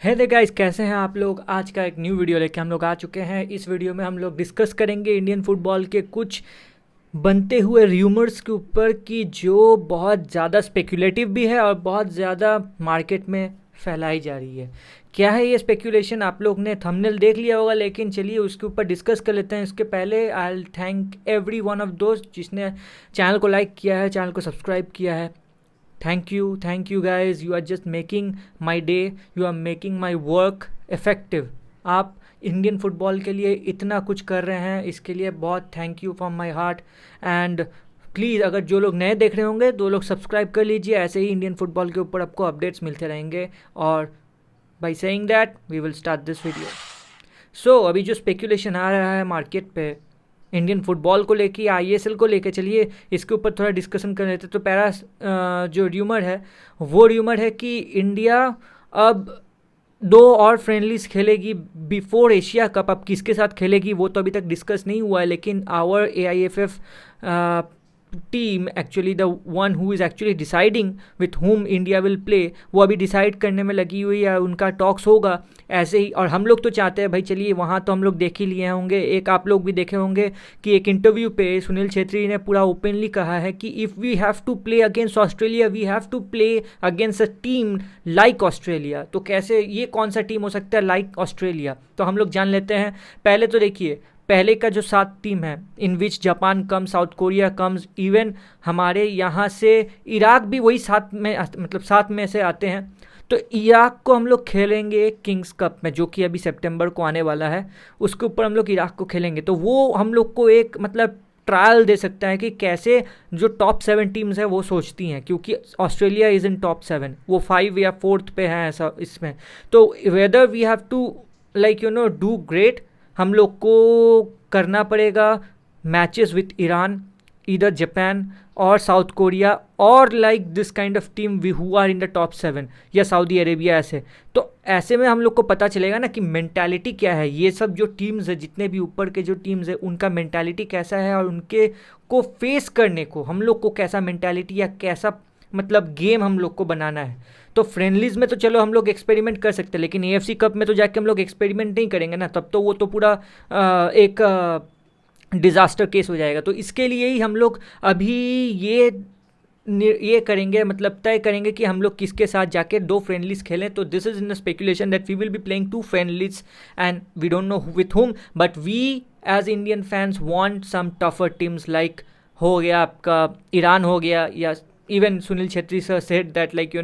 हे दे guys, कैसे हैं आप लोग। आज का एक न्यू वीडियो लेके हम लोग आ चुके हैं। इस वीडियो में हम लोग डिस्कस करेंगे इंडियन फुटबॉल के कुछ बनते हुए र्यूमर्स के ऊपर कि जो बहुत ज़्यादा स्पेकुलेटिव भी है और बहुत ज़्यादा मार्केट में फैलाई जा रही है। क्या है ये स्पेकुलेशन, आप लोग ने थंबनेल देख लिया होगा, लेकिन चलिए उसके ऊपर डिस्कस कर लेते हैं। इसके पहले I will thank every one of दोस्त जिसने चैनल को लाइक किया है, चैनल को सब्सक्राइब किया है। Thank you guys, you are just making my day, you are making my work effective. आप इंडियन फुटबॉल के लिए इतना कुछ कर रहे हैं, इसके लिए बहुत thank you from my heart. And please, अगर जो लोग नए देख रहे होंगे तो लोग सब्सक्राइब कर लीजिए। ऐसे ही इंडियन फुटबॉल के ऊपर आपको अपडेट्स मिलते रहेंगे। और by saying that we will start this video. So अभी जो स्पेकुलेशन आ रहा है मार्केट पे इंडियन फुटबॉल को लेके, आईएसएल को लेके, चलिए इसके ऊपर थोड़ा डिस्कशन कर लेते। तो पहला जो र्यूमर है वो र्यूमर है कि इंडिया अब 2 और फ्रेंडलीज खेलेगी बिफोर एशिया कप। अब किसके साथ खेलेगी वो तो अभी तक डिस्कस नहीं हुआ है, लेकिन our AIFF team, actually the one who is actually deciding with whom India will play, वो अभी डिसाइड करने में लगी हुई है। उनका टॉक्स होगा ऐसे ही। और हम लोग तो चाहते हैं भाई, चलिए वहाँ तो हम लोग देख ही लिए होंगे, एक आप लोग भी देखे होंगे कि एक इंटरव्यू पे सुनील छेत्री ने पूरा ओपनली कहा है कि if we have to play against Australia, we have to play against a team like Australia. तो कैसे, ये कौन सा टीम हो सकता है लाइक ऑस्ट्रेलिया? तो हम लोग जान लेते हैं। पहले तो देखिए, पहले का जो 7 टीम है, इन विच जापान कम, साउथ कोरिया कम्स, इवन हमारे यहाँ से इराक भी वही 7 में, मतलब 7 में से आते हैं। तो इराक को हम लोग खेलेंगे किंग्स कप में, जो कि अभी सितंबर को आने वाला है। उसके ऊपर हम लोग इराक को खेलेंगे। तो वो हम लोग को एक मतलब ट्रायल दे सकता है कि कैसे जो टॉप 7 टीम्स है वो सोचती हैं, क्योंकि ऑस्ट्रेलिया इज़ इन टॉप 7, वो 5 या 4th पे है ऐसा इसमें। तो whether we have to like do great, हम लोग को करना पड़ेगा मैचेस विथ ईरान, इधर जापान और साउथ कोरिया, और like this kind of team we who are in the top 7, या सऊदी अरेबिया ऐसे। तो ऐसे में हम लोग को पता चलेगा ना कि मेंटालिटी क्या है। ये सब जो टीम्स है, जितने भी ऊपर के जो टीम्स है, उनका मेंटालिटी कैसा है, और उनके को फेस करने को हम लोग को कैसा मेंटालिटी या कैसा मतलब गेम हम लोग को बनाना है। तो फ्रेंडलीज में तो चलो हम लोग एक्सपेरिमेंट कर सकते हैं, लेकिन AFC कप में तो जाके हम लोग एक्सपेरिमेंट नहीं करेंगे ना, तब तो वो तो पूरा एक डिज़ास्टर केस हो जाएगा। तो इसके लिए ही हम लोग अभी ये करेंगे, मतलब तय करेंगे कि हम लोग किसके साथ जाके 2 फ्रेंडलीज खेलें। तो this is in the speculation that we will be playing 2 friendlies and we don't know with whom, but we as Indian fans want some tougher teams, like हो गया आपका ईरान हो गया, या even Sunil Chhetri sir said that like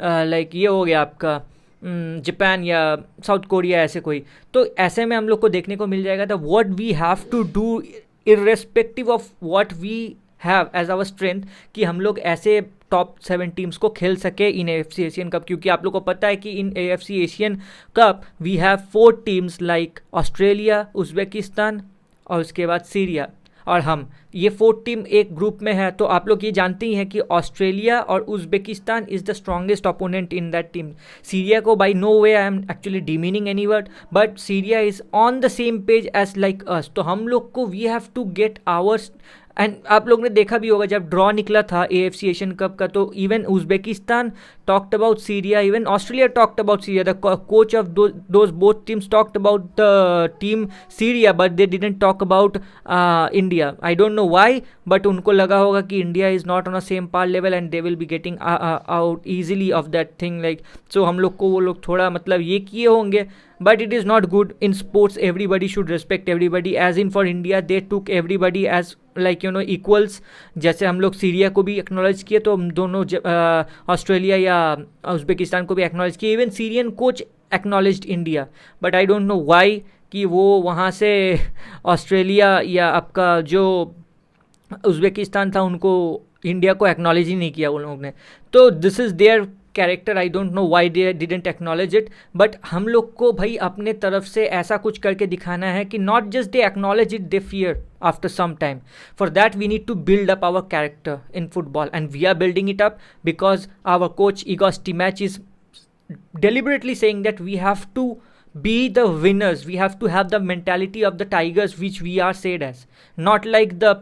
like ये हो गया आपका जापान या साउथ कोरिया, ऐसे कोई। तो ऐसे में हम लोग को देखने को मिल जाएगा the what we have to do irrespective of what we have as our strength, कि हम लोग ऐसे टॉप 7 टीम्स को खेल सके इन AFC एशियन कप। क्योंकि आप लोग को पता है कि in AFC Asian cup we have 4 teams like Australia, Uzbekistan और उसके बाद सीरिया और हम, ये 4 टीम एक ग्रुप में है। तो आप लोग ये जानते ही हैं कि ऑस्ट्रेलिया और Uzbekistan is the strongest opponent in that team. Syria को by no way I am actually demeaning any word, but Syria is on the same page as like us. तो हम लोग को we have to get ours. And आप लोग ने देखा भी होगा जब ड्रॉ निकला था AFC एशियन कप का, तो even Uzbekistan talked about Syria, even Australia talked about Syria, the coach of those both teams talked about the team Syria, but they didn't talk about India. I don't know why, but उनको लगा होगा कि India is not on a same par level and they will be getting out easily of that thing, like. So हम लोग को वो लोग थोड़ा मतलब ये किए होंगे, but it is not good in sports. Everybody should respect everybody, as in for India they took everybody as like equals. जैसे हम लोग सीरिया को भी एक्नॉलेज किए, तो हम दोनों ऑस्ट्रेलिया या उज़्बेकिस्तान को भी एक्नॉलेज किए। Even Syrian coach acknowledged India, but I don't know why कि वो वहाँ से ऑस्ट्रेलिया या आपका जो उज़्बेकिस्तान था उनको इंडिया को एक्नॉलेज ही नहीं किया उन लोगों ने। तो this is their character, I don't know why they didn't acknowledge it. But हम लोग को भाई अपने तरफ से ऐसा कुछ करके दिखाना है कि not just they acknowledge it, they fear after some time. For that we need to build up our character in football, and we are building it up because our coach Igor Stimac is deliberately saying that we have to be the winners, we have to have the mentality of the tigers which we are said as, not like the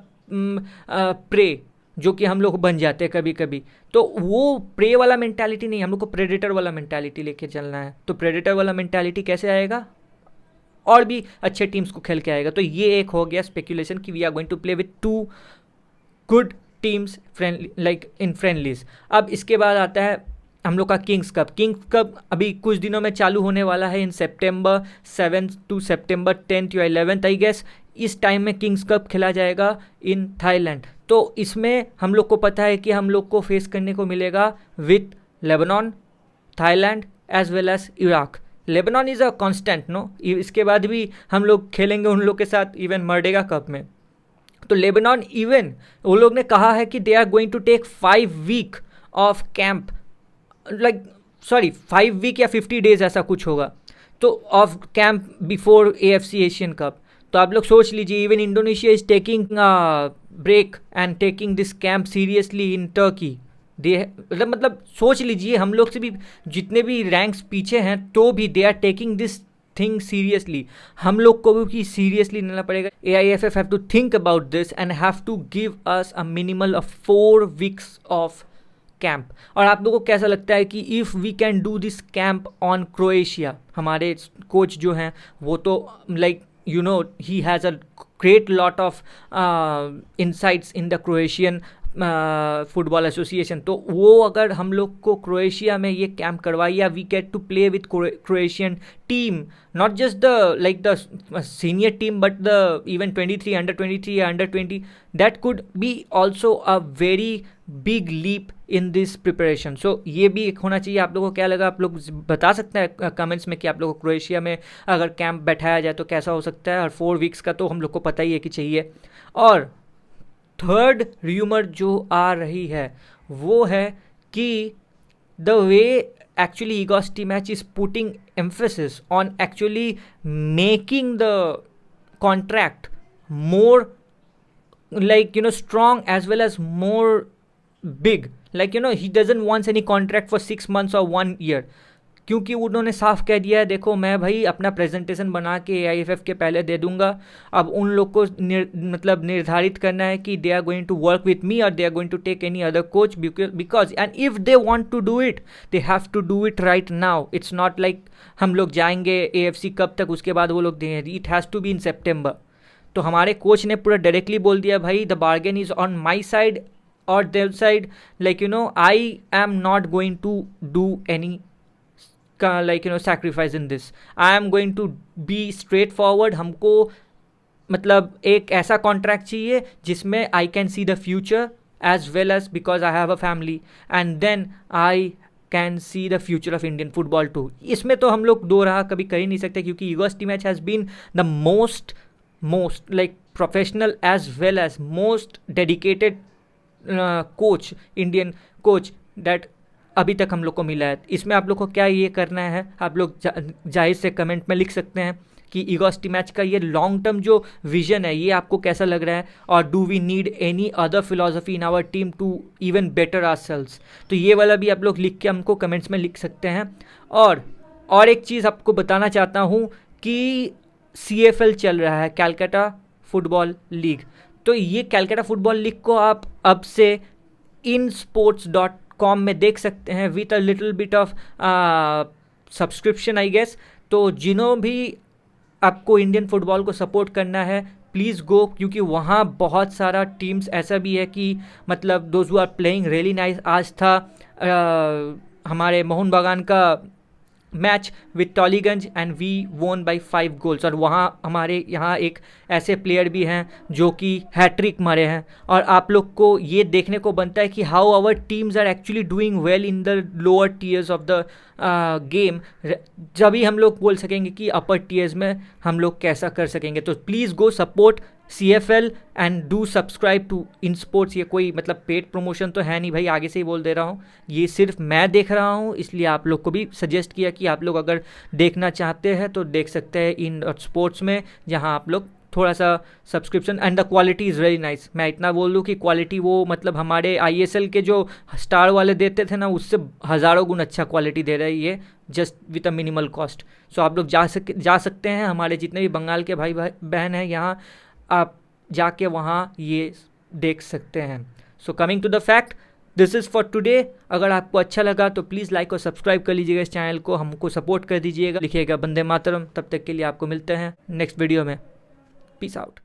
prey जो कि हम लोग बन जाते हैं कभी कभी। तो वो प्रे वाला मेंटालिटी नहीं, हम लोग को प्रेडेटर वाला मेंटालिटी लेके चलना है। तो प्रेडेटर वाला मेंटालिटी कैसे आएगा, और भी अच्छे टीम्स को खेल के आएगा। तो ये एक हो गया स्पेकुलेशन कि we are going to play with 2 good teams friendly, like in friendlies. अब इसके बाद आता है हम लोग का किंग्स कप अभी कुछ दिनों में चालू होने वाला है, इन September 7 to September 10 या 11 आई गेस। इस टाइम में किंग्स कप खेला जाएगा इन थाईलैंड। तो इसमें हम लोग को पता है कि हम लोग को फेस करने को मिलेगा with Lebanon, Thailand as well as Iraq. Lebanon is a constant no, इसके बाद भी हम लोग खेलेंगे उन लोग के साथ इवन मर्डेगा कप में। तो लेबनान इवन वो लोग ने कहा है कि they are going to take 5 week off camp, like sorry 5 week या 50 डेज ऐसा कुछ होगा, तो off camp before AFC Asian cup. तो आप लोग सोच लीजिए, even Indonesia is taking break and taking this camp seriously in Turkey. They मतलब सोच लीजिए, हम लोग से भी जितने भी रैंक्स पीछे हैं तो भी they are taking this thing seriously. हम लोग को भी सीरियसली लेना पड़ेगा। AIFF have to think about this and have to give us a minimal of 4 weeks of camp. और आप लोगों को कैसा लगता है कि if we can do this camp on Croatia, हमारे कोच जो हैं वो तो like you know he has a great lot of insights in the Croatian football association. तो वो अगर हम लोग को क्रोएशिया में ये कैंप करवाई, या we get to play with Croatian team, not just the like the senior team but the even 23 under 23 या under 20, that could be also a very big leap in this preparation. So ये भी एक होना चाहिए। आप लोगों को क्या लगा, आप लोग बता सकते हैं कमेंट्स में कि आप लोगों को क्रोएशिया में अगर कैंप बैठाया जाए तो कैसा हो सकता है। और 4 वीक्स का तो हम लोग को पता ही है कि चाहिए। और थर्ड र्यूमर जो आ रही है वो है कि the way actually Igor Stimac is putting emphasis on actually making the contract more like strong as well as more big, like he doesn't want any contract for 6 months or 1 year, क्योंकि उन्होंने साफ कह दिया है, देखो मैं भाई अपना प्रेजेंटेशन बना के AIFF के पहले दे दूंगा। अब उन लोग को मतलब निर्धारित करना है कि they are going to work with me और they are going to take any other coach, because and if they want to do it they have to do it right now. It's not like हम लोग जाएंगे AFC कब तक उसके बाद वो लोग देंगे, it has to be in September। तो हमारे कोच ने पूरा डायरेक्टली बोल दिया, भाई the bargain is on my side और their side, like I am not going to do any like sacrifice in this. I am going to be straightforward. हमको मतलब एक ऐसा कॉन्ट्रैक्ट चाहिए जिसमें I can see the future as well as because I have a family and then I can see the future of Indian football too. इसमें तो हम लोग दो राह कभी कर ही नहीं सकते, क्योंकि Igor Stimac has been the most like professional as well as most dedicated coach, Indian coach that अभी तक हम लोग को मिला है। इसमें आप लोग को क्या ये करना है, आप लोग जाहिर से कमेंट में लिख सकते हैं कि Igor Stimac का ये लॉन्ग टर्म जो विजन है ये आपको कैसा लग रहा है, और do we need any other philosophy in our team to even better ourselves. तो ये वाला भी आप लोग लिख के हमको कमेंट्स में लिख सकते हैं। और एक चीज़ आपको बताना चाहता हूँ कि CFL चल रहा है, कैलकाटा फुटबॉल लीग। तो ये कैलकाटा फुटबॉल लीग को आप अब से insports.com में देख सकते हैं with a little bit of subscription I guess. तो जिन्हों भी आपको इंडियन फुटबॉल को सपोर्ट करना है प्लीज़ गो, क्योंकि वहाँ बहुत सारा टीम्स ऐसा भी है कि मतलब those who are playing really nice. आज था हमारे मोहन बागान का match with Tollygunge and we won by 5 goals, और वहाँ हमारे यहाँ एक ऐसे प्लेयर भी हैं जो कि हैट्रिक मारे हैं। और आप लोग को ये देखने को बनता है कि how our teams are actually doing well in the lower tiers of the game, जब ही हम लोग बोल सकेंगे कि अपर टीयर्स में हम लोग कैसा कर सकेंगे। तो please go support CFL and do subscribe to in sports. ये कोई मतलब पेड प्रमोशन तो है नहीं भाई, आगे से ही बोल दे रहा हूँ, ये सिर्फ मैं देख रहा हूँ, इसलिए आप लोग को भी सजेस्ट किया कि आप लोग अगर देखना चाहते हैं तो देख सकते हैं इन स्पोर्ट्स में, जहाँ आप लोग थोड़ा सा subscription and the quality is very nice. मैं इतना बोल दूँ कि क्वालिटी वो मतलब हमारे ISL के जो स्टार वाले देते थे ना, उससे हज़ारों गुण अच्छा क्वालिटी दे रही है just with a minimal cost. So आप लोग जा सकते हैं, हमारे जितने भी बंगाल के भाई बहन हैं यहाँ, आप जाके वहाँ ये देख सकते हैं। So coming to the fact, this is for today. अगर आपको अच्छा लगा तो प्लीज़ लाइक और सब्सक्राइब कर लीजिएगा इस चैनल को, हमको सपोर्ट कर दीजिएगा, लिखिएगा वंदे मातरम। तब तक के लिए आपको मिलते हैं नेक्स्ट वीडियो में। Peace out.